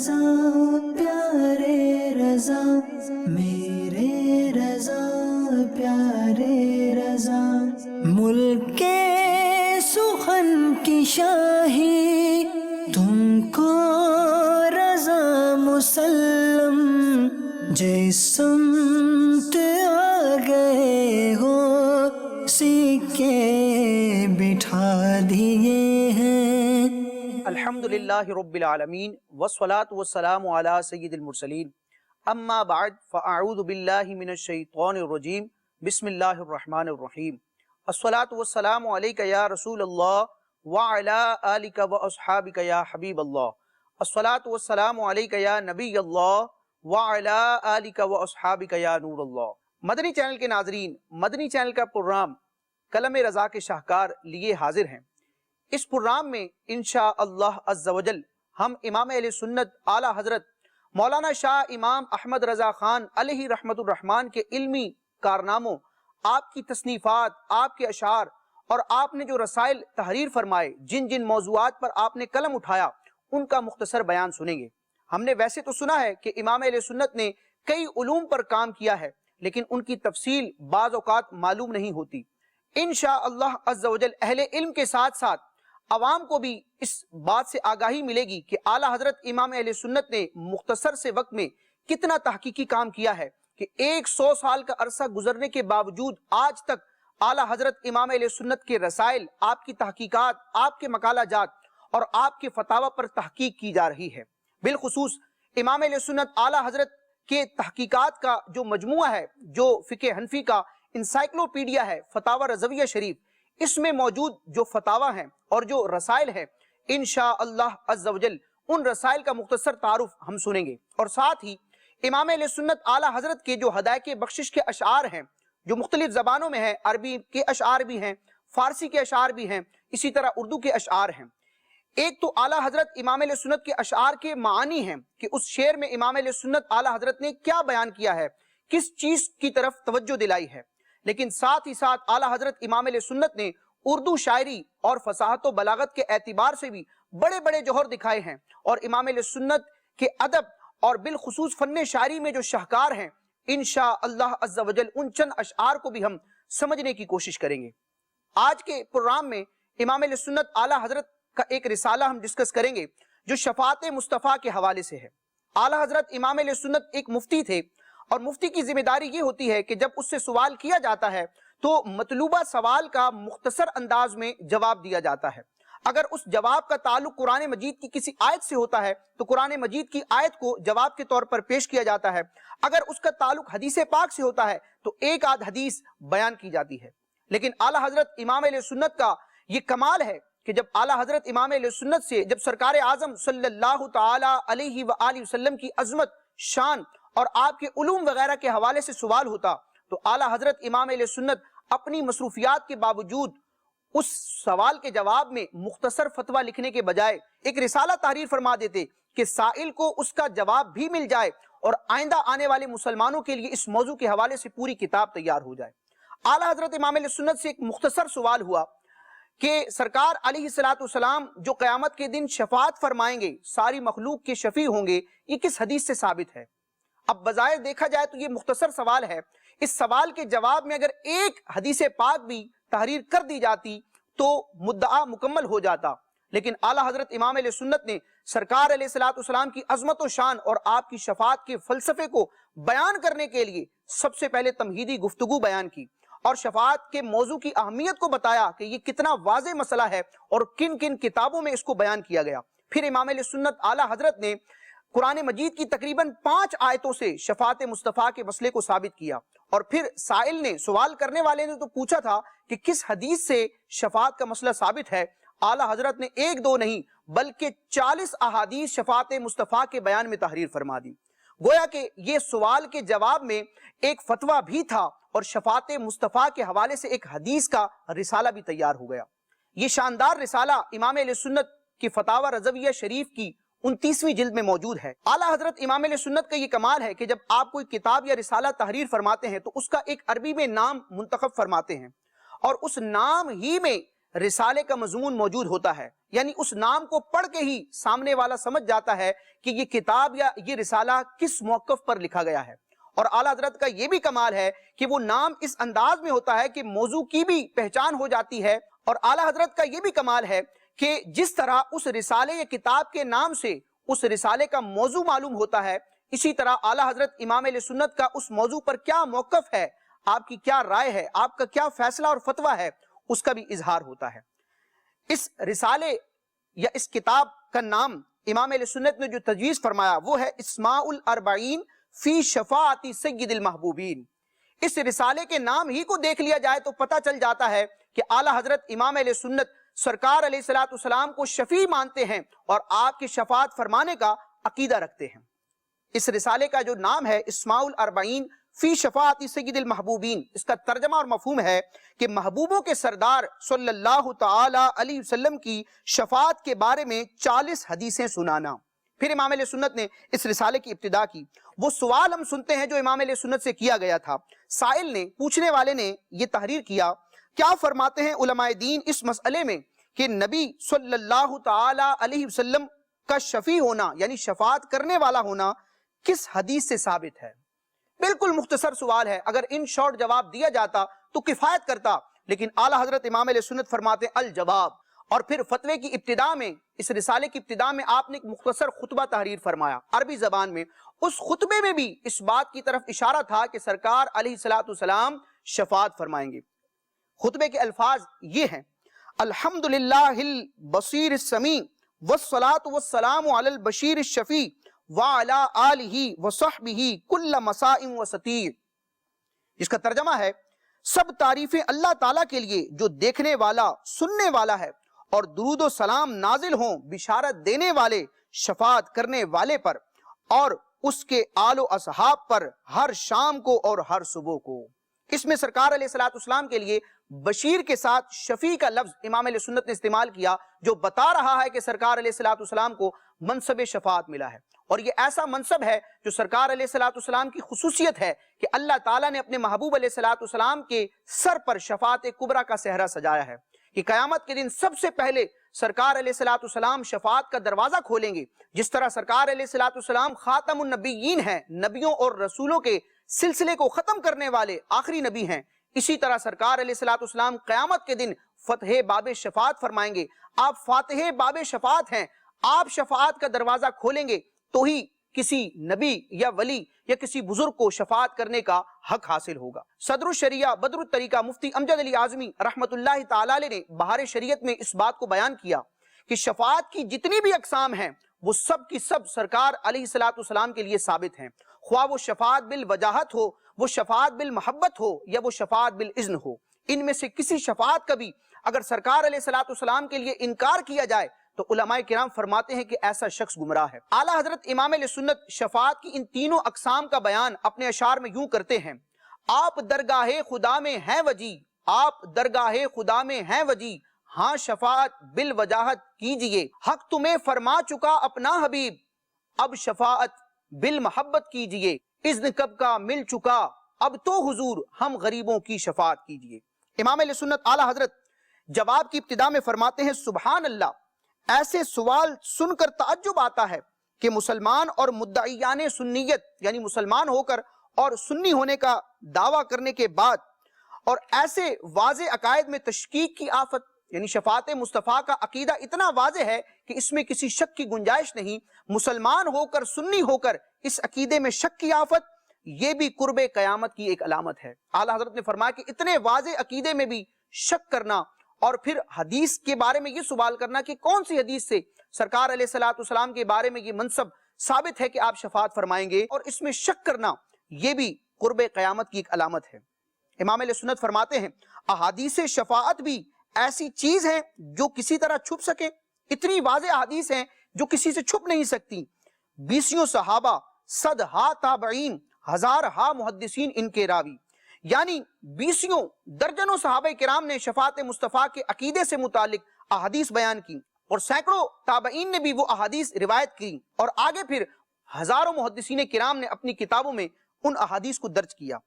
رضا پیارے رضا، میرے رضا پیارے رضا، ملک کے سخن کی شاہی تم کو رضا مسلم، جس سمت آ گئے ہو سکے بٹھا دیے ہیں۔ الحمدللہ رب العالمین والصلاة والسلام علی سید المرسلین، اما بعد فاعوذ باللہ من الشیطان الرجیم، بسم اللہ الرحمن الرحیم۔ الصلاة والسلام علیک یا رسول اللہ وعلی آلک واصحابک یا حبیب اللہ۔ الصلاة والسلام علیک یا نبی اللہ وعلی آلک واصحابک یا نور اللہ۔ مدنی چینل کے ناظرین، مدنی چینل کا پروگرام کلم رضا کے شاہکار لیے حاضر ہیں۔ اس پروگرام میں انشاءاللہ عز و جل ہم امام اہل سنت اعلیٰ حضرت مولانا شاہ امام احمد رضا خان علیہ رحمت الرحمن کے علمی کارناموں، آپ کی تصنیفات، آپ کے اشعار اور آپ نے جو رسائل تحریر فرمائے، جن جن موضوعات پر آپ نے قلم اٹھایا، ان کا مختصر بیان سنیں گے۔ ہم نے ویسے تو سنا ہے کہ امام اہل سنت نے کئی علوم پر کام کیا ہے، لیکن ان کی تفصیل بعض اوقات معلوم نہیں ہوتی۔ انشاءاللہ عز و جل اہل علم کے ساتھ ساتھ عوام کو بھی اس بات سے آگاہی ملے گی کہ اعلیٰ حضرت امام اہل سنت نے مختصر سے وقت میں کتنا تحقیقی کام کیا ہے، کہ 100 سال کا عرصہ گزرنے کے باوجود آج تک اعلیٰ حضرت امام اہل سنت کے رسائل، آپ کی تحقیقات، آپ کے مقالہ جات اور آپ کے فتاوی پر تحقیق کی جا رہی ہے۔ بالخصوص امام اہل سنت اعلیٰ حضرت کے تحقیقات کا جو مجموعہ ہے، جو فقہ حنفی کا انسائکلوپیڈیا ہے، فتاوی رضویہ شریف، اس میں موجود جو فتاوی ہیں اور جو رسائل ہیں، انشاءاللہ عز و جل ان رسائل کا مختصر تعارف ہم سنیں گے، اور ساتھ ہی امام اہل سنت اعلیٰ حضرت کے جو ہدایت بخشش کے اشعار ہیں، جو مختلف زبانوں میں ہیں، عربی کے اشعار بھی ہیں، فارسی کے اشعار بھی ہیں، اسی طرح اردو کے اشعار ہیں۔ ایک تو اعلیٰ حضرت امام اہل سنت کے اشعار کے معانی ہیں کہ اس شعر میں امام اہل سنت اعلیٰ حضرت نے کیا بیان کیا ہے، کس چیز کی طرف توجہ دلائی ہے، لیکن ساتھ ہی ساتھ اعلیٰ حضرت امام اہل سنت نے اردو شاعری اور فصاحت و بلاغت کے اعتبار سے بھی بڑے بڑے جوہر دکھائے ہیں، اور امام اہل سنت کے ادب اور بالخصوص فن شاعری میں جو شاہکار ہیں، انشاءاللہ عز و جل ان چند اشعار کو بھی ہم سمجھنے کی کوشش کریں گے۔ آج کے پروگرام میں امام اہل سنت اعلیٰ حضرت کا ایک رسالہ ہم ڈسکس کریں گے جو شفاعت مصطفیٰ کے حوالے سے ہے۔ اعلیٰ حضرت امام اہل سنت ایک مفتی تھے، اور مفتی کی ذمہ داری یہ ہوتی ہے کہ جب اس سے سوال کیا جاتا ہے تو مطلوبہ سوال کا مختصر انداز میں جواب دیا جاتا ہے۔ اگر اس جواب کا تعلق قرآن مجید کی کسی آیت سے ہوتا ہے تو قرآن مجید کی آیت کو جواب کے طور پر پیش کیا جاتا ہے، اگر اس کا تعلق حدیث پاک سے ہوتا ہے تو ایک آدھ حدیث بیان کی جاتی ہے۔ لیکن اعلیٰ حضرت امام اہل سنت کا یہ کمال ہے کہ جب اعلیٰ حضرت امام اہل سنت سے جب سرکار اعظم صلی اللہ تعالی علیہ وآلہ وسلم کی عظمت، شان اور آپ کے علوم وغیرہ کے حوالے سے سوال ہوتا تو اعلیٰ حضرت امام اہل سنت اپنی مصروفیات کے باوجود اس سوال کے جواب میں مختصر فتویٰ لکھنے کے بجائے ایک رسالہ تحریر فرما دیتے کہ سائل کو اس کا جواب بھی مل جائے اور آئندہ آنے والے مسلمانوں کے لیے اس موضوع کے حوالے سے پوری کتاب تیار ہو جائے۔ اعلیٰ حضرت امام اہل سنت سے ایک مختصر سوال ہوا کہ سرکار علیہ السلام جو قیامت کے دن شفاعت فرمائیں گے، ساری مخلوق کے شفیع ہوں گے، یہ کس حدیث سے ثابت ہے؟ اب بظاہر دیکھا جائے تو یہ مختصر سوال ہے، اس سوال کے جواب میں اگر ایک حدیث پاک بھی تحریر کر دی جاتی تو مدعا مکمل ہو جاتا، لیکن اعلیٰ حضرت امام اہل سنت نے سرکار علیہ السلام کی عظمت و شان اور آپ کی شفاعت کے فلسفے کو بیان کرنے کے لیے سب سے پہلے تمہیدی گفتگو بیان کی، اور شفاعت کے موضوع کی اہمیت کو بتایا کہ یہ کتنا واضح مسئلہ ہے اور کن کن کتابوں میں اس کو بیان کیا گیا۔ پھر امام اہل سنت اعلیٰ حضرت نے قرآن مجید کی تقریباً 5 آیتوں سے شفاعت مصطفیٰ کے مسئلے کو ثابت کیا، اور پھر سائل نے، سوال کرنے والے نے تو پوچھا تھا کہ کس حدیث سے شفاعت کا مسئلہ ثابت ہے، اعلیٰ حضرت نے 1-2 نہیں بلکہ 40 احادیث شفاعت مصطفیٰ کے بیان میں تحریر فرما دی۔ گویا کہ یہ سوال کے جواب میں ایک فتویٰ بھی تھا اور شفاعت مصطفیٰ کے حوالے سے ایک حدیث کا رسالہ بھی تیار ہو گیا۔ یہ شاندار رسالہ امام اہل سنت کی فتاوی رضویہ شریف کی 29ویں جلد میں موجود ہے۔ اعلیٰ حضرت امام اہل سنت کا یہ کمال ہے کہ جب آپ کوئی کتاب یا رسالہ تحریر فرماتے ہیں تو اس کا ایک عربی میں نام منتخب فرماتے ہیں، اور اس نام ہی میں رسالے کا مضمون موجود ہوتا ہے، یعنی اس نام کو پڑھ کے ہی سامنے والا سمجھ جاتا ہے کہ یہ کتاب یا یہ رسالہ کس موقف پر لکھا گیا ہے۔ اور اعلیٰ حضرت کا یہ بھی کمال ہے کہ وہ نام اس انداز میں ہوتا ہے کہ موضوع کی بھی پہچان ہو جاتی ہے، اور اعلیٰ حضرت کا یہ بھی کمال ہے کہ جس طرح اس رسالے یا کتاب کے نام سے اس رسالے کا موضوع معلوم ہوتا ہے، اسی طرح اعلیٰ حضرت امام اہل سنت کا اس موضوع پر کیا موقف ہے، آپ کی کیا رائے ہے، آپ کا کیا فیصلہ اور فتویٰ ہے، اس کا بھی اظہار ہوتا ہے۔ اس رسالے یا اس کتاب کا نام امام اہل سنت نے جو تجویز فرمایا وہ ہے اسماء الاربعین فی شفاعت سید المحبوبین۔ اس رسالے کے نام ہی کو دیکھ لیا جائے تو پتہ چل جاتا ہے کہ اعلیٰ حضرت امام اہل سنت سرکار علیہ السلام کو شفیع مانتے ہیں اور آپ کی شفاعت فرمانے کا عقیدہ رکھتے ہیں۔ اس رسالے کا جو نام ہے اسماء الاربعین فی شفاعت سید المحبوبین، اس کا ترجمہ اور مفہوم ہے کہ محبوبوں کے سردار صلی اللہ تعالی علیہ وسلم کی شفاعت کے بارے میں 40 حدیثیں سنانا۔ پھر امام علیہ سنت نے اس رسالے کی ابتدا کی۔ وہ سوال ہم سنتے ہیں جو امام علیہ سنت سے کیا گیا تھا۔ سائل نے، پوچھنے والے نے یہ تحریر کیا، کیا فرماتے ہیں علماء دین اس مسئلے میں کہ نبی صلی اللہ تعالی علیہ وسلم کا شفیع ہونا یعنی شفاعت کرنے والا ہونا کس حدیث سے ثابت ہے؟ بالکل مختصر سوال ہے، اگر ان شارٹ جواب دیا جاتا تو کفایت کرتا، لیکن اعلیٰ حضرت امام علیہ سنت فرماتے ہیں الجواب۔ اور پھر فتوے کی ابتدا میں، اس رسالے کی ابتدا میں آپ نے ایک مختصر خطبہ تحریر فرمایا عربی زبان میں۔ اس خطبے میں بھی اس بات کی طرف اشارہ تھا کہ سرکار علیہ السلام شفاعت فرمائیں گے۔ خطبے کے الفاظ یہ ہیں: الحمدللہ البصیر السمیع والصلاة والسلام علی البشیر الشفیع وعلی آلہ وصحبہ کل مساء وستیر۔ اس کا ترجمہ ہے: سب تعریفیں اللہ تعالیٰ کے لیے جو دیکھنے والا، سننے والا ہے، اور درود و سلام نازل ہوں بشارت دینے والے، شفاعت کرنے والے پر اور اس کے آل و اصحاب پر ہر شام کو اور ہر صبح کو۔ اس میں سرکار علیہ السلام کے لیے بشیر کے ساتھ شفیع کا لفظ امام علیہ سنت نے استعمال کیا، جو بتا رہا ہے کہ سرکار علیہ السلام کو منصب شفاعت ملا ہے، اور یہ ایسا منصب ہے جو سرکار علیہ السلام کی خصوصیت ہے کہ اللہ تعالیٰ نے اپنے محبوب علیہ السلام کے سر پر شفاعت کبریٰ کا صحرا سجایا ہے کہ قیامت کے دن سب سے پہلے سرکار علیہ السلام شفاعت کا دروازہ کھولیں گے۔ جس طرح سرکار علیہ السلام خاتم النبیین ہیں، نبیوں اور رسولوں کے سلسلے کو ختم کرنے والے آخری نبی ہیں، اسی طرح سرکار علیہ السلام قیامت کے دن فتح باب شفاعت فرمائیں گے۔ آپ فاتح باب شفاعت ہیں، آپ شفاعت کا دروازہ کھولیں گے تو ہی کسی نبی یا ولی یا کسی بزرگ کو شفاعت کرنے کا حق حاصل ہوگا۔ صدر الشریعہ بدر الطریقہ مفتی امجد علی اعظمی رحمت اللہ تعالی علیہ نے بہار شریعت میں اس بات کو بیان کیا کہ شفاعت کی جتنی بھی اقسام ہیں وہ سب کی سب سرکار علیہ السلام کے لیے ثابت ہیں، خواہ وہ شفاعت بالوجاہت ہو، وہ شفاعت بالمحبت ہو، یا وہ شفاعت بالاذن ہو۔ ان میں سے کسی شفاعت کا بھی اگر سرکار علیہ السلام کے لیے انکار کیا جائے تو علماء کرام فرماتے ہیں کہ ایسا شخص گمراہ ہے۔ اعلیٰ حضرت امام علیہ سنت شفاعت کی ان تینوں اقسام کا بیان اپنے اشعار میں یوں کرتے ہیں: آپ درگاہ خدا میں ہیں وجی، آپ درگاہ خدا میں ہیں وجی، ہاں شفاعت بالوجاہت کیجئے، حق تمہیں فرما چکا اپنا حبیب، اب شفاعت بالمحبت کیجئے، اذن کب کا مل چکا، اب تو حضور ہم غریبوں کی شفاعت کیجئے۔ امام علیہ سنت اعلیٰ حضرت جواب کی ابتدا میں فرماتے ہیں: سبحان اللہ، ایسے سوال سن کر تعجب آتا ہے کہ مسلمان اور مدعیان سنیت یعنی مسلمان ہو کر اور سنی ہونے کا دعویٰ کرنے کے بعد اور ایسے واضح عقائد میں تشکیک کی آفت، یعنی شفاعت مصطفیٰ کا عقیدہ اتنا واضح ہے کہ اس میں کسی شک کی گنجائش نہیں، مسلمان ہو کر سنی ہو کر اس عقیدے میں شک کی آفت، یہ بھی قرب قیامت کی ایک علامت ہے۔ اعلیٰ حضرت نے فرمایا کہ اتنے واضح عقیدے میں بھی شک کرنا اور پھر حدیث کے بارے میں یہ سوال کرنا کہ کون سی حدیث سے سرکار علیہ السلام کے بارے میں یہ منصب ثابت ہے کہ آپ شفاعت فرمائیں گے، اور اس میں شک کرنا یہ بھی قرب قیامت کی ایک علامت ہے۔ امام علیہ سنت فرماتے ہیں احادیث شفاعت بھی ایسی چیز ہے جو کسی طرح چھپ سکے، اتنی واضح احادیث ہیں جو کسی سے چھپ نہیں سکتی۔ 20 صحابہ، 100 تابعین، 1000 محدثین ان کے راوی، یعنی 20 درجنوں صحابہ کرام نے شفاعت مصطفیٰ کے عقیدے سے متعلق احادیث بیان کی، اور سینکڑوں تابعین نے بھی وہ احادیث روایت کی، اور آگے پھر ہزاروں محدثین کرام نے اپنی کتابوں میں ان احادیث کو درج کیا۔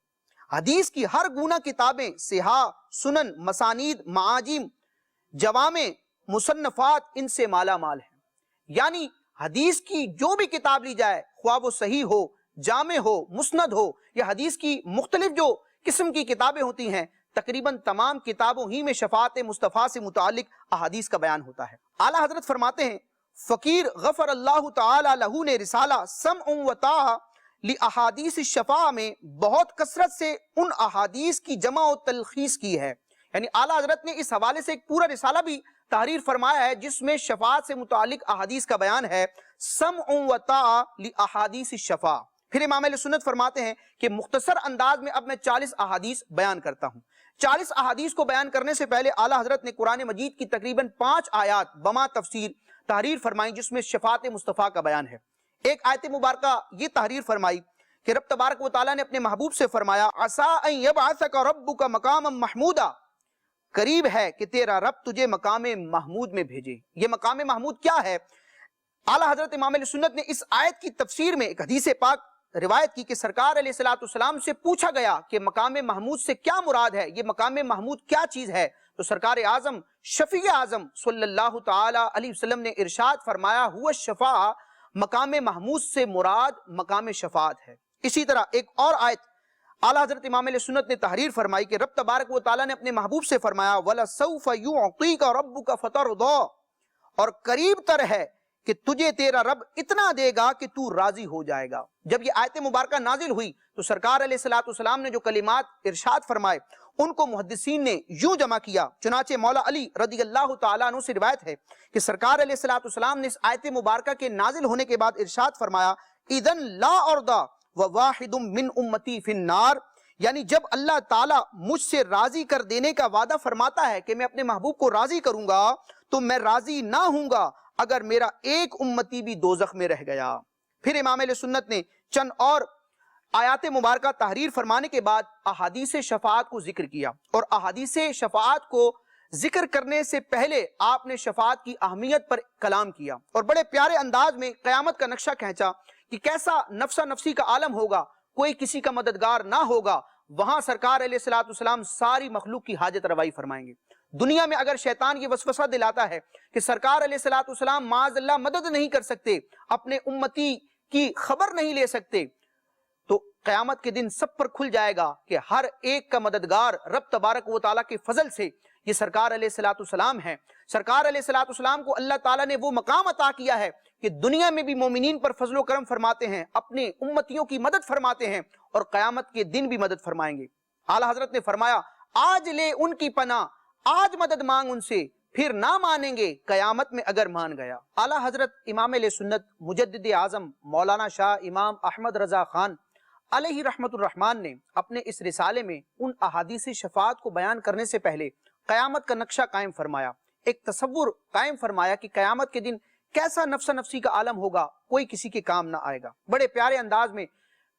حدیث کی ہر گونہ کتابیں، صحاح، سنن، مسانید، معاجم، جوامع مصنفات ان سے مالا مال ہیں. یعنی حدیث کی جو بھی کتاب لی جائے، خواہ وہ صحیح ہو، جامع ہو، مسند ہو، یا حدیث کی مختلف جو قسم کی کتابیں ہوتی ہیں، تقریباً تمام کتابوں ہی میں شفاعت مصطفیٰ سے متعلق احادیث کا بیان ہوتا ہے. اعلیٰ حضرت فرماتے ہیں فقیر غفر اللہ تعالی لہ نے رسالہ سمع و طاعہ لأحادیث الشفاعہ میں بہت کثرت سے ان احادیث کی جمع و تلخیص کی ہے. یعنی اعلیٰ حضرت نے اس حوالے سے ایک پورا رسالہ بھی تحریر فرمایا ہے جس میں شفاعت سے متعلق احادیث کا بیان ہے، سمع و طاعہ لأحادیث الشفاعہ. پھر امام اہل سنت فرماتے ہیں کہ مختصر انداز میں اب میں 40 احادیث بیان کرتا ہوں. 40 احادیث کو بیان کرنے سے پہلے اعلیٰ حضرت نے قرآن مجید کی تقریباً 5 آیات بما تفسیر تحریر فرمائی جس میں شفاعت مصطفیٰ کا بیان ہے. ایک آیت مبارکہ یہ تحریر فرمائی کہ رب تبارک و تعالیٰ نے اپنے محبوب سے فرمایا عسیٰ ان یبعثک ربک مقاما محمودا، قریب ہے کہ تیرا رب تجھے مقام محمود میں بھیجے. یہ مقام محمود کیا ہے؟ اعلیٰ حضرت امام علیہ سنت نے اس آیت کی تفسیر میں ایک حدیث پاک روایت کی کہ سرکار علیہ السلام سے پوچھا گیا کہ مقام محمود سے کیا مراد ہے، یہ مقام محمود کیا چیز ہے؟ تو سرکار اعظم شفیع اعظم صلی اللہ تعالی علیہ وسلم نے ارشاد فرمایا ہوا الشفاعہ، مقام محمود سے مراد مقام شفاعت ہے. اسی طرح ایک اور آیت اعلیٰ حضرت امام علیہ سنت نے تحریر فرمائی کہ رب تبارک و تعالیٰ نے اپنے محبوب سے فرمایا وَلَسَوْفَ يُعْطِيكَ رَبُّكَ فَتَرْضَىٰ، اور قریب تر ہے کہ تجھے تیرا رب اتنا دے گا کہ تو راضی ہو جائے گا. جب یہ آیت مبارکہ نازل ہوئی تو سرکار علیہ السلام نے جو کلمات ارشاد فرمائے ان کو محدثین نے یوں جمع کیا. چنانچہ مولا علی رضی اللہ تعالیٰ عنہ سے روایت ہے کہ سرکار علیہ السلام نے اس آیت مبارکہ کے نازل ہونے کے بعد ارشاد فرمایا اذن لا ارضا وواحد من امتی فی النار، یعنی جب اللہ تعالیٰ مجھ سے راضی کر دینے کا وعدہ فرماتا ہے کہ میں اپنے محبوب کو راضی کروں گا تو میں راضی نہ ہوں گا اگر میرا ایک امتی بھی دوزخ میں رہ گیا. پھر امام علیہ سنت نے چند اور آیات مبارکہ تحریر فرمانے کے بعد احادیث شفاعت کو ذکر کیا، اور احادیث شفاعت کو ذکر کرنے سے پہلے آپ نے شفاعت کی اہمیت پر کلام کیا اور بڑے پیارے انداز میں قیامت کا نقشہ کھینچا کہ کیسا نفسا نفسی کا عالم ہوگا، کوئی کسی کا مددگار نہ ہوگا. وہاں سرکار علیہ السلام ساری مخلوق کی حاجت روائی فرمائیں گے. دنیا میں اگر شیطان یہ وسوسہ دلاتا ہے کہ سرکار علیہ السلام معاذ اللہ مدد نہیں کر سکتے، اپنے امتی کی خبر نہیں لے سکتے، تو قیامت کے دن سب پر کھل جائے گا کہ ہر ایک کا مددگار رب تبارک و تعالیٰ کے فضل سے یہ سرکار علیہ السلام ہے. سرکار علیہ السلام کو اللہ تعالیٰ نے وہ مقام عطا کیا ہے کہ دنیا میں بھی مومنین پر فضل و کرم فرماتے ہیں، اپنے امتیوں کی مدد فرماتے ہیں، اور قیامت کے دن بھی مدد فرمائیں گے. اعلیٰ حضرت نے فرمایا آج لے ان کی پناہ، آج مدد مانگ ان سے، پھر نہ مانیں گے قیامت میں اگر مان گیا. اعلیٰ حضرت امام علیہ سنت مجدد اعظم مولانا شاہ امام احمد رضا خان علیہ رحمت الرحمن نے اپنے اس رسالے میں ان احادیث شفاعت کو بیان کرنے سے پہلے قیامت کا نقشہ قائم فرمایا، ایک تصور قائم فرمایا کہ قیامت کے دن کیسا نفسا نفسی کا عالم ہوگا، کوئی کسی کے کام نہ آئے گا. بڑے پیارے انداز میں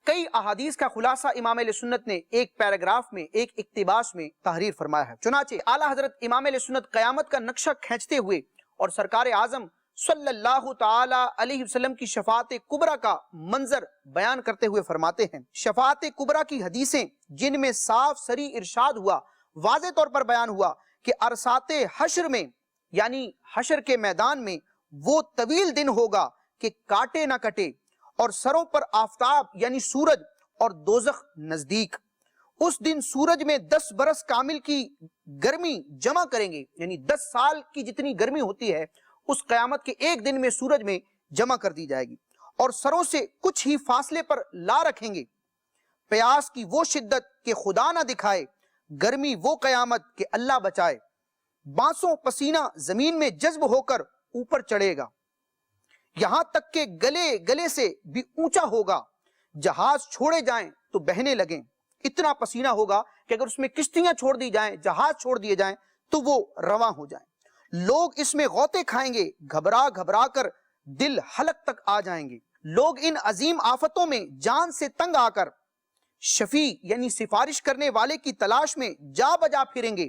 کئی احادیث کا خلاصہ امام علیہ سنت نے ایک پیراگراف میں، ایک اقتباس میں تحریر فرمایا ہے. چنانچہ اعلیٰ حضرت امام علیہ سنت قیامت کا نقشہ کھینچتے ہوئے اور سرکار اعظم صلی اللہ تعالی علیہ وسلم کی شفاعت کبریٰ کا منظر بیان کرتے ہوئے فرماتے ہیں شفاعت کبریٰ کی حدیثیں جن میں صاف سری ارشاد ہوا، واضح طور پر بیان ہوا کہ عرصات حشر میں، یعنی حشر کے میدان میں وہ طویل دن ہوگا کہ کاٹے نہ کٹے، اور سروں پر آفتاب یعنی سورج اور دوزخ نزدیک. اس دن سورج میں 10 برس کامل کی گرمی جمع کریں گے، یعنی 10 سال کی جتنی گرمی ہوتی ہے اس قیامت کے ایک دن میں سورج میں جمع کر دی جائے گی، اور سروں سے کچھ ہی فاصلے پر لا رکھیں گے. پیاس کی وہ شدت کہ خدا نہ دکھائے، گرمی وہ قیامت کہ اللہ بچائے. بانسوں پسینہ زمین میں جذب ہو کر اوپر چڑھے گا، یہاں تک کہ گلے سے بھی اونچا ہوگا. جہاز چھوڑے جائیں تو بہنے لگیں، اتنا پسینہ ہوگا کہ اگر اس میں کشتیاں چھوڑ دی جائیں، جہاز چھوڑ دیے جائیں تو وہ رواں ہو جائیں. لوگ اس میں غوطے کھائیں گے، گھبرا گھبرا کر دل حلق تک آ جائیں گے. لوگ ان عظیم آفتوں میں جان سے تنگ آ کر شفیع یعنی سفارش کرنے والے کی تلاش میں جا بجا پھریں گے.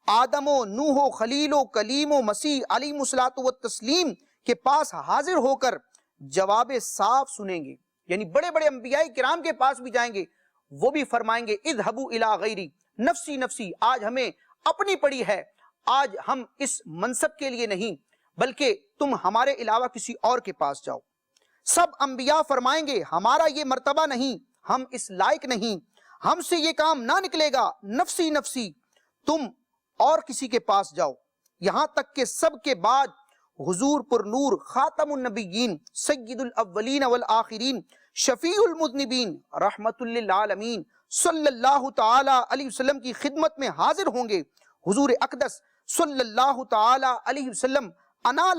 آدم و نوح و خلیل و کلیم و مسیح علیہ الصلوۃ والتسلیم کے پاس حاضر ہو کر جواب صاف سنیں گے. یعنی بڑے بڑے انبیاء کرام کے پاس بھی جائیں گے، وہ بھی فرمائیں گے اذهبوا الی غیری نفسی نفسی، آج ہمیں اپنی پڑی ہے، آج ہم اس منصب کے لیے نہیں بلکہ تم ہمارے علاوہ کسی اور کے پاس جاؤ۔ سب انبیاء فرمائیں گے ہمارا یہ مرتبہ نہیں، ہم اس لائق نہیں، ہم سے یہ کام نہ نکلے گا، نفسی نفسی، تم اور کسی کے پاس جاؤ۔ یہاں تک کہ سب کے بعد حضور پر نور خاتم النبیین سید الاولین والآخرین شفیع المذنبین رحمت للعالمین صلی اللہ تعالی علیہ وسلم کی خدمت میں حاضر ہوں گے۔ حضور اقدس صلی اللہ تعالی علیہ وسلم انا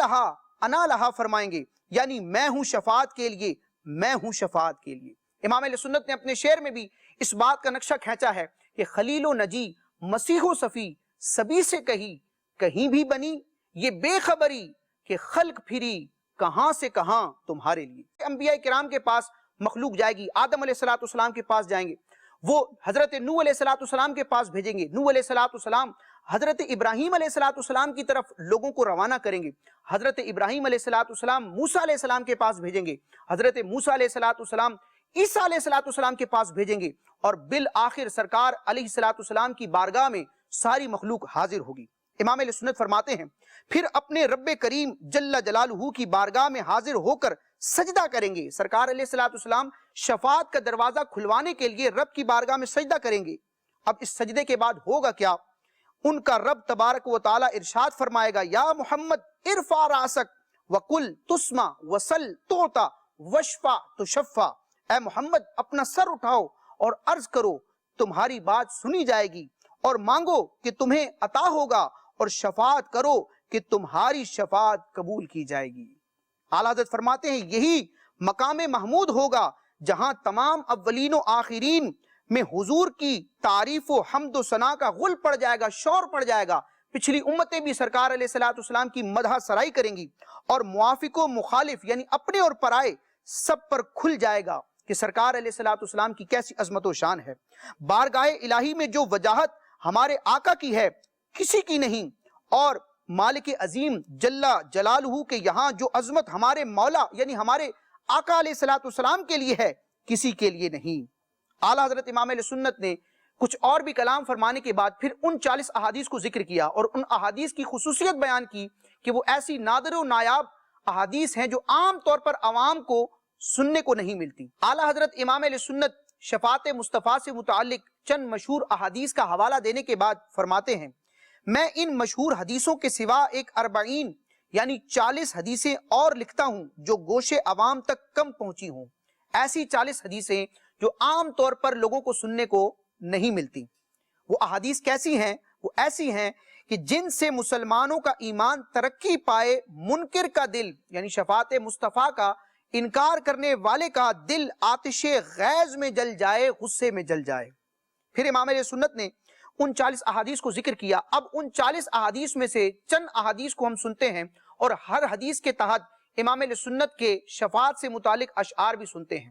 لہا فرمائیں گے، یعنی میں ہوں شفاعت کے لیے، میں ہوں شفاعت کے لیے۔ امام اہل سنت نے اپنے شعر میں بھی اس بات کا نقشہ کھینچا ہے کہ خلیل و نجی مسیح و صفی سبھی سے کہیں بھی بنی یہ بے خبری کہ خلق پھری کہاں سے کہاں تمہارے لیے۔ انبیاء کرام کے پاس مخلوق جائے گی، آدم علیہ السلام کے پاس جائیں گے، وہ حضرت نوح علیہ السلام کے پاس بھیجیں گے، نوح علیہ السلام حضرت ابراہیم علیہ السلام کی طرف لوگوں کو روانہ کریں گے، حضرت ابراہیم علیہ السلام موسیٰ علیہ السلام کے پاس بھیجیں گے، حضرت موسیٰ علیہ السلام عیسیٰ علیہ السلام کے پاس بھیجیں گے، اور بالآخر سرکار علیہ السلام کی بارگاہ میں ساری مخلوق حاضر ہوگی۔ امام اہل سنت فرماتے ہیں پھر اپنے رب کریم جل جلالہ کی بارگاہ میں حاضر ہو کر سجدہ کریں گے۔ سرکار علیہ السلام شفاعت کا دروازہ کھلوانے کے لیے رب کی بارگاہ میں سجدہ کریں گے۔ اب اس سجدے کے بعد ہوگا کیا؟ ان کا رب تبارک و تعالی ارشاد فرمائے گا یا محمد ارفع راسک وقل تسمع وسل تعطى واشفع تشفع، اے محمد اپنا سر اٹھاؤ اور عرض کرو تمہاری بات سنی جائے گی، اور مانگو کہ تمہیں عطا ہوگا، اور شفاعت کرو کہ تمہاری شفاعت قبول کی جائے گی۔ اعلیٰ حضرت فرماتے ہیں یہی مقام محمود ہوگا جہاں تمام اولین و آخرین میں حضور کی تعریف و حمد و ثنا کا غل پڑ جائے گا، شور پڑ جائے گا۔ پچھلی امتیں بھی سرکار علیہ السلام کی مدح سرائی کریں گی، اور موافق و مخالف یعنی اپنے اور پرائے سب پر کھل جائے گا کہ سرکار علیہ السلام کی کیسی عظمت و شان ہے۔ بارگاہ الہی میں جو وجاہت ہمارے آقا کی ہے کسی کی نہیں، اور مالک عظیم جل جلالہ کے یہاں جو عظمت ہمارے مولا یعنی ہمارے آقا علیہ السلام کے لیے ہے کسی کے لیے نہیں۔ اعلیٰ حضرت امام اہل سنت نے کچھ اور بھی کلام فرمانے کے بعد پھر ان 40 احادیث کو ذکر کیا، اور ان احادیث کی خصوصیت بیان کی کہ وہ ایسی نادر و نایاب احادیث ہیں جو عام طور پر عوام کو سننے کو نہیں ملتی۔ اعلیٰ حضرت امام اہل سنت شفاعت مصطفیٰ سے متعلق چند مشہور احادیث کا حوالہ دینے کے بعد فرماتے ہیں میں ان مشہور حدیثوں کے سوا ایک 40 یعنی 40 حدیثیں اور لکھتا ہوں جو گوشے عوام تک کم پہنچی ہوں، ایسی 40 حدیثیں جو عام طور پر لوگوں کو سننے کو نہیں ملتی۔ وہ احادیث کیسی ہیں؟ وہ ایسی ہیں کہ جن سے مسلمانوں کا ایمان ترقی پائے، منکر کا دل یعنی شفاعت مصطفیٰ کا انکار کرنے والے کا دل آتش غیظ میں جل جائے، غصے میں جل جائے۔ پھر امام اہل سنت نے ان 40 احادیث کو ذکر کیا۔ اب ان 40 احادیث میں سے چند احادیث کو ہم سنتے ہیں، اور ہر حدیث کے تحت امام اہل سنت کے شفاعت سے متعلق اشعار بھی سنتے ہیں۔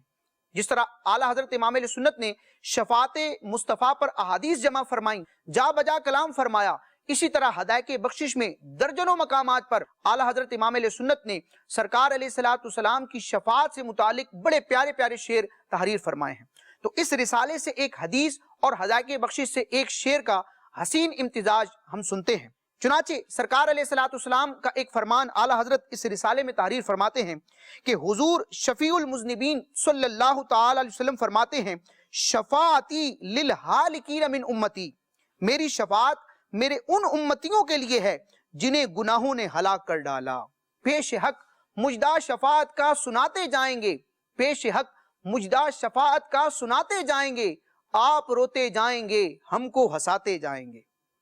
جس طرح اعلیٰ حضرت امام اہل سنت نے شفاعت مصطفیٰ پر احادیث جمع فرمائیں، جا بجا کلام فرمایا، اسی طرح ہدایت بخشش میں درجنوں مقامات پر اعلیٰ حضرت امام اہل سنت نے سرکار علیہ السلام کی شفاعت سے متعلق بڑے پیارے پیارے شعر تحریر فرمائے ہیں۔ تو اس رسالے سے ایک حدیث اور ہدایت بخشش سے ایک شعر کا حسین امتزاج ہم سنتے ہیں۔ چنانچہ سرکار علیہ السلام کا ایک فرمان اعلیٰ حضرت اس رسالے میں تحریر فرماتے ہیں کہ حضور شفیع المذنبین صلی اللہ تعالی علیہ وسلم فرماتے ہیں شفاعتی للہالکین من امتی، میری شفاعت میرے ان امتیوں کے لیے ہے جنہیں گناہوں نے ہلاک کر ڈالا۔ پیش حق مجدہ شفاعت کا سناتے جائیں گے، پیش حق مجدہ شفاعت کا سناتے جائیں گے، آپ روتے جائیں گے ہم کو ہنساتے جائیں گے۔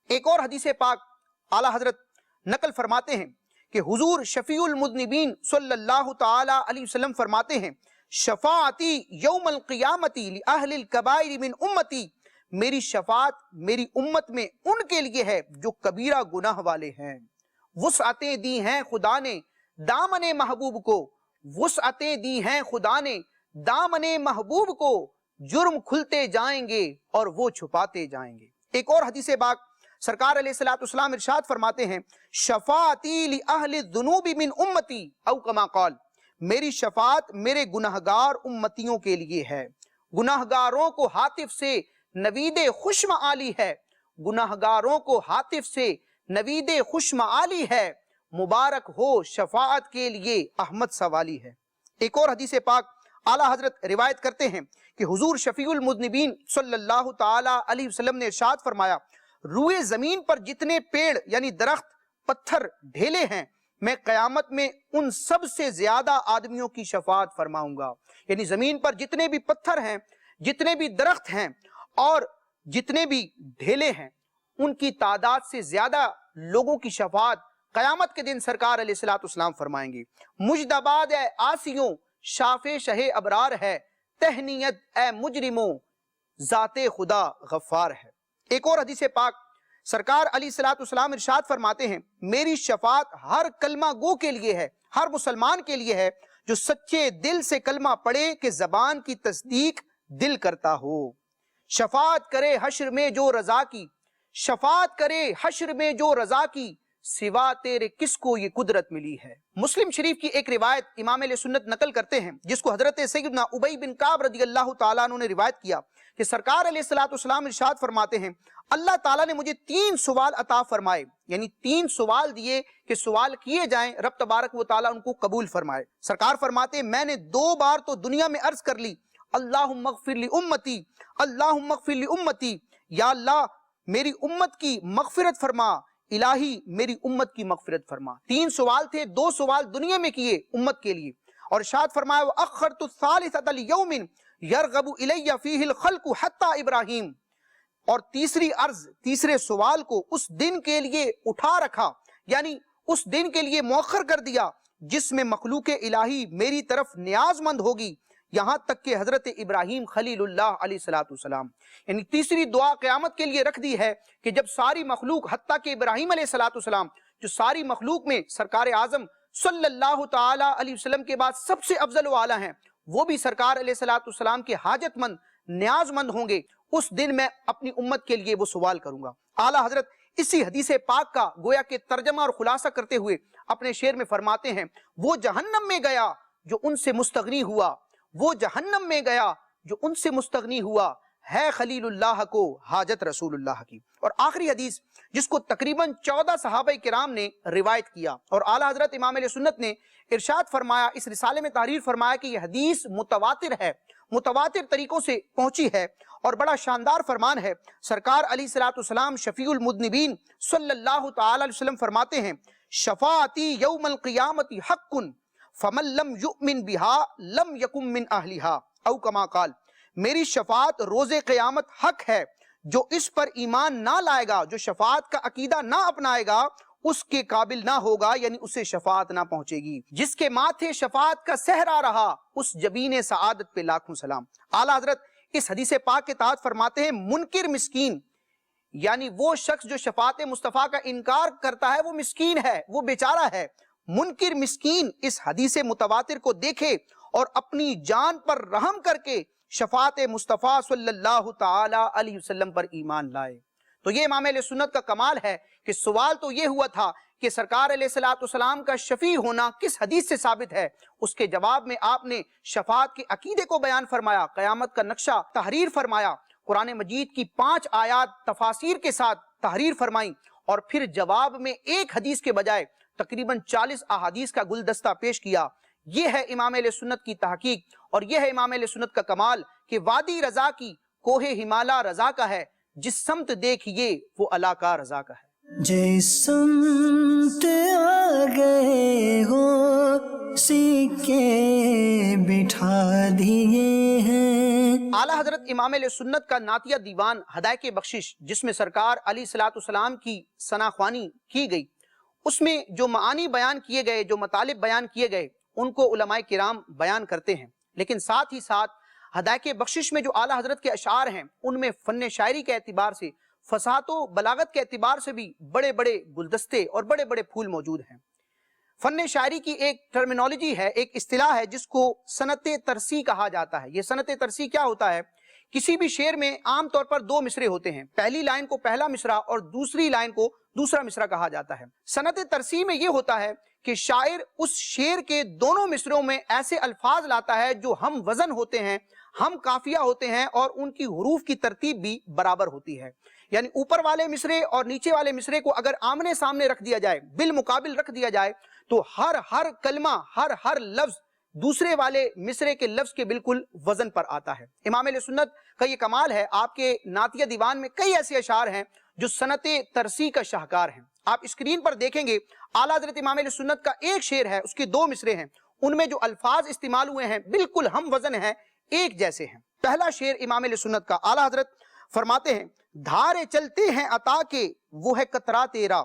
ایک اور حدیث پاک اعلیٰ حضرت نقل فرماتے ہیں کہ حضور شفیع المذنبین صلی اللہ تعالی علیہ وسلم فرماتے ہیں شفاعتی یوم القیامتی لأہل الکبائر من امتی، میری شفاعت میری امت میں ان کے لیے ہے جو کبیرہ گناہ والے ہیں۔ وسعتیں دی ہیں خدا نے دامن محبوب کو، وسعتیں دی ہیں خدا نے دامن محبوب کو، جرم کھلتے جائیں گے اور وہ چھپاتے جائیں گے۔ ایک اور حدیث پاک سرکار علیہ السلام ارشاد فرماتے ہیں شفاعتی لأہل الذنوب من امتی او کما قال، میری شفاعت میرے گناہگار امتیوں کے لیے ہے۔ گناہگاروں کو ہاتف سے نوید خوش معالی ہے، گناہگاروں کو ہاتف سے نوید خوش معالی ہے، مبارک ہو شفاعت کے لیے احمد سوالی ہے۔ ایک اور حدیث پاک اعلیٰ حضرت روایت کرتے ہیں کہ حضور شفیع المذنبین صلی اللہ تعالی علیہ وسلم نے ارشاد فرمایا، روئے زمین پر جتنے پیڑ یعنی درخت، پتھر، ڈھیلے ہیں، میں قیامت میں ان سب سے زیادہ آدمیوں کی شفاعت فرماؤں گا۔ یعنی زمین پر جتنے بھی پتھر ہیں، جتنے بھی درخت ہیں اور جتنے بھی ڈھیلے ہیں، ان کی تعداد سے زیادہ لوگوں کی شفاعت قیامت کے دن سرکار علیہ السلام فرمائیں گے۔ مجدباد اے آسیوں، شاف شہ ابرار ہے، تہنیت اے مجرموں، ذات خدا غفار ہے۔ ایک اور حدیث پاک سرکار علیہ السلام ارشاد فرماتے ہیں، میری شفاعت ہر کلمہ گو کے لیے ہے، ہر مسلمان کے لیے ہے جو سچے دل سے کلمہ پڑھے کہ زبان کی تصدیق دل کرتا ہو۔ شفاعت کرے حشر میں جو رضا کی، شفاعت کرے حشر میں جو رضا کی، سوا تیرے کس کو یہ قدرت ملی ہے۔ مسلم شریف کی ایک روایت امام اہل سنت نقل کرتے ہیں، جس کو حضرت سیدنا ابی بن کعب رضی اللہ تعالیٰ عنہ نے روایت کیا کہ سرکار علیہ السلام ارشاد فرماتے ہیں، اللہ تعالیٰ نے مجھے 3 سوال عطا فرمائے، یعنی 3 سوال دیے کہ سوال کیے جائیں، رب تبارک و تعالیٰ ان کو قبول فرمائے۔ سرکار فرماتے ہیں، میں نے 2 بار تو دنیا میں عرض کر لی، اللہم اغفر لی امتی، اللہم اغفر لی امتی، یا اللہ میری امت کی مغفرت فرما، الہی میری امت کی مغفرت فرما۔ 3 سوال تھے، 2 سوال دنیا میں کیے امت کے لیے، اور ارشاد فرمایا وَأَخَّرْتُ الثَّالِثَةَ لِيَوْمٍ يَرْغَبُ إِلَيَّ فِيهِ الْخَلْقُ حَتَّى إِبْرَاہیم، اور تیسری عرض، تیسرے سوال کو اس دن کے لیے اٹھا رکھا، یعنی اس دن کے لیے مؤخر کر دیا جس میں مخلوق الہی میری طرف نیاز مند ہوگی، یہاں تک کہ حضرت ابراہیم خلیل اللہ علیہ السلام، یعنی تیسری دعا قیامت کے لیے رکھ دی ہے کہ جب ساری مخلوق حتیٰ کہ ابراہیم علیہ السلام جو ساری مخلوق میں سرکار اعظم صلی اللہ تعالی علیہ وسلم کے بعد سب سے افضل و اعلیٰ ہیں، وہ بھی سرکار علیہ السلام کے حاجت مند، نیاز مند ہوں گے، اس دن میں اپنی امت کے لیے وہ سوال کروں گا۔ اعلیٰ حضرت اسی حدیث پاک کا گویا کہ ترجمہ اور خلاصہ کرتے ہوئے اپنے شعر میں فرماتے ہیں، وہ جہنم میں گیا جو ان سے مستغنی ہوا، وہ جہنم میں گیا جو ان سے مستغنی ہوا، ہے خلیل اللہ کو حاجت رسول اللہ کی۔ اور آخری حدیث جس کو تقریباً 14 صحابہ کرام نے روایت کیا، اور اعلیٰ حضرت امام علیہ سنت نے ارشاد فرمایا، اس رسالے میں تحریر فرمایا کہ یہ حدیث متواتر ہے، متواتر طریقوں سے پہنچی ہے اور بڑا شاندار فرمان ہے۔ سرکار علیہ السلام شفیع المذنبین صلی اللہ تعالی علیہ وسلم فرماتے ہیں، شفاعتی یوم القیامت حق فمن لم یؤمن بها لم یکن من اہلها، او کما قال، میری شفاعت روز قیامت حق ہے، جو اس پر ایمان نہ لائے گا، جو شفاعت کا عقیدہ نہ اپنائے گا، اس کے قابل نہ ہوگا، یعنی اسے شفاعت نہ پہنچے گی۔ جس کے ماتھے شفاعت کا صحرا رہا، اس جبین سعادت پہ لاکھوں سلام۔ اعلیٰ حضرت اس حدیث پاک کے تحت فرماتے ہیں، منکر مسکین، یعنی وہ شخص جو شفاعت مصطفیٰ کا انکار کرتا ہے وہ مسکین ہے، وہ بیچارہ ہے۔ منکر مسکین اس حدیث متواتر کو دیکھے اور اپنی جان پر رحم کر کے شفاعت مصطفیٰ صلی اللہ تعالی علیہ وسلم پر ایمان لائے۔ تو یہ امام علیہ سنت کا کمال ہے کہ سوال تو یہ ہوا تھا کہ سرکار علیہ السلام کا شفیع ہونا کس حدیث سے ثابت ہے، اس کے جواب میں آپ نے شفاعت کے عقیدے کو بیان فرمایا، قیامت کا نقشہ تحریر فرمایا، قرآن مجید کی 5 آیات تفاسیر کے ساتھ تحریر فرمائیں، اور پھر جواب میں ایک حدیث کے بجائے تقریباً 40 احادیث کا گلدستہ پیش کیا۔ یہ ہے امام علیہ سنت کی تحقیق، اور یہ ہے امام علیہ سنت کا کمال کہ وادی رضا کی کوہ ہمالا رضا کا ہے، جس سمت دیکھیے وہ علا کا رضا کا ہے۔ جس سمت آ گئے ہو سکے بٹھا دیے ہیں۔ اعلیٰ حضرت امام علیہ سنت کا نعتیہ دیوان ہدایت بخشش، جس میں سرکار علیہ السلام کی ثناخوانی کی گئی، اس میں جو معانی بیان کیے گئے، جو مطالب بیان کیے گئے، ان کو علماء کرام بیان کرتے ہیں، لیکن ساتھ ہی ساتھ ہدایت بخشش میں جو اعلیٰ حضرت کے اشعار ہیں، ان میں فن شاعری کے اعتبار سے، فصاحت و بلاغت کے اعتبار سے بھی بڑے بڑے گلدستے اور بڑے بڑے پھول موجود ہیں۔ فن شاعری کی ایک ٹرمینالوجی ہے، ایک اصطلاح ہے جس کو صنعت ترسی کہا جاتا ہے۔ یہ صنعت ترسی کیا ہوتا ہے؟ کسی بھی شعر میں عام طور پر 2 مصرے ہوتے ہیں، پہلی لائن کو پہلا مصرع اور دوسری لائن کو دوسرا مصرع کہا جاتا ہے۔ صنعت ترسی میں یہ ہوتا ہے کہ شاعر اس شعر کے دونوں مصروں میں ایسے الفاظ لاتا ہے جو ہم وزن ہوتے ہیں، ہم قافیہ ہوتے ہیں، اور ان کی حروف کی ترتیب بھی برابر ہوتی ہے۔ یعنی اوپر والے مصرے اور نیچے والے مصرے کو اگر آمنے سامنے رکھ دیا جائے، بالمقابل رکھ دیا جائے، تو ہر کلمہ، ہر لفظ دوسرے والے مصرے کے لفظ کے بالکل وزن پر آتا ہے۔ امام اہل سنت کا یہ کمال ہے، آپ کے نعتیہ دیوان میں کئی ایسے اشعار ہیں جو صنعت ترسی کا شاہکار ہیں۔ آپ اسکرین پر دیکھیں گے اعلیٰ حضرت امام اہل سنت کا ایک شعر ہے، اس کے 2 مصرے ہیں، ان میں جو الفاظ استعمال ہوئے ہیں بالکل ہم وزن ہیں، ایک جیسے ہیں۔ پہلا شعر امام اہل سنت کا، اعلیٰ حضرت فرماتے ہیں دھارے چلتے ہیں عطا کے وہ ہے قطرہ تیرا،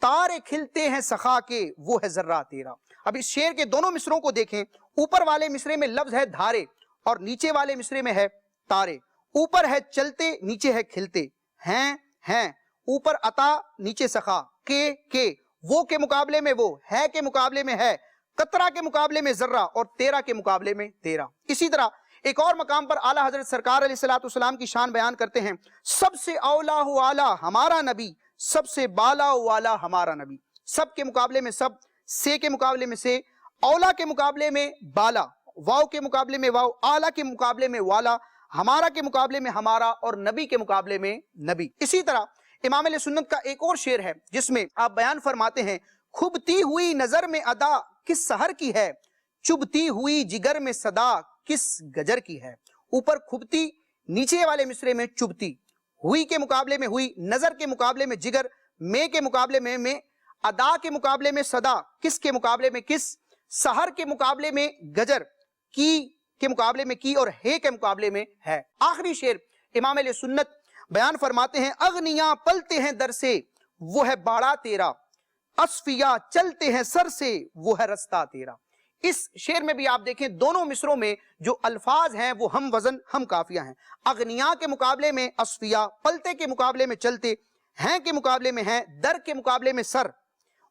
تارے کھلتے ہیں سخا کے وہ ہے ذرہ تیرا۔ اب اس شعر کے دونوں مصروں کو دیکھیں، اوپر والے مصرے میں لفظ ہے دھارے اور نیچے والے مصرے میں ہے تارے۔ اوپر ہے چلتے، نیچے ہے کھلتے، ہیں، اوپر عطا نیچے سخا، کے وہ کے مقابلے میں وہ، ہے کے مقابلے میں ہے، قطرہ کے مقابلے میں ذرہ اور تیرہ کے مقابلے میں تیرہ۔ اسی طرح ایک اور مقام پر اعلیٰ حضرت سرکار علیہ السلام کی شان بیان کرتے ہیں، سب سے اولا و اعلیٰ ہمارا نبی، سب سے بالا و اعلیٰ ہمارا نبی۔ سب کے مقابلے میں سب، سے کے مقابلے میں سے، اولا کے مقابلے میں بالا، واو کے مقابلے میں واو، اعلیٰ کے مقابلے میں والا، ہمارا کے مقابلے میں ہمارا اور نبی کے مقابلے میں نبی۔ اسی طرح امام علیہ سنت کا ایک اور شعر ہے جس میں آپ بیان فرماتے ہیں کھبتی ہوئی نظر میں ادا کس سحر کی ہے، چبھتی ہوئی جگر میں صدا کس گجر کی ہے۔ اوپر کھبتی، نیچے والے مصرے میں چبھتی، ہوئی کے مقابلے میں ہوئی، نظر کے مقابلے میں جگر، میں کے مقابلے میں، ادا کے مقابلے میں صدا، کس کے مقابلے میں کس، سحر کے مقابلے میں گجر، کی کے مقابلے میں کی اور ہے کے مقابلے میں ہے۔ آخری شعر امام علیہ سنت بیان فرماتے ہیں اغنیاں پلتے ہیں در سے وہ ہے باڑا تیرا، اصفیاء چلتے ہیں سر سے وہ ہے رستہ تیرا۔ اس شعر میں بھی آپ دیکھیں دونوں مصروں میں جو الفاظ ہیں وہ ہم وزن ہم قافیہ ہیں۔ اغنیاء کے مقابلے میں اصفیاء، پلتے کے مقابلے میں چلتے، ہیں کے مقابلے میں ہیں، در کے مقابلے میں سر،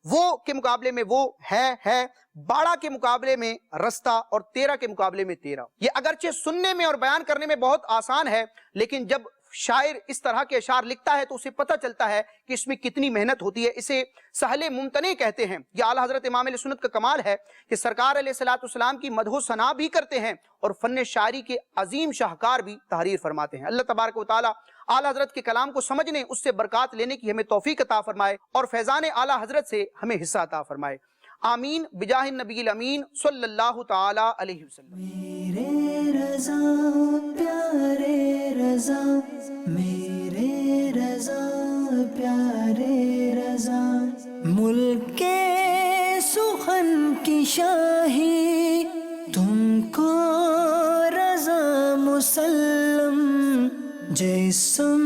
وہ کے مقابلے میں وہ ہے، باڑا کے مقابلے میں رستہ اور تیرہ کے مقابلے میں تیرہ۔ یہ اگرچہ سننے میں اور بیان کرنے میں بہت آسان ہے، لیکن جب شاعر اس طرح کے اشعار لکھتا ہے تو اسے پتہ چلتا ہے کہ اس میں کتنی محنت ہوتی ہے۔ اسے سہل ممتنع کہتے ہیں۔ یہ اعلیٰ حضرت امام علیہ سنت کا کمال ہے کہ سرکار علیہ السلام کی مدح و ثنا بھی کرتے ہیں اور فن شاعری کے عظیم شاہکار بھی تحریر فرماتے ہیں۔ اللہ تبارک و تعالی اعلیٰ حضرت کے کلام کو سمجھنے، اس سے برکات لینے کی ہمیں توفیق عطا فرمائے اور فیضان اعلیٰ حضرت سے ہمیں حصہ عطا فرمائے۔ آمین بجاہ النبی الامین صلی اللہ تعالی علیہ وسلم۔ میرے رضا پیارے رضا، میرے رضا پیارے رضا، ملک کے سخن کی شاہی تم کو رضا مسلم، جسم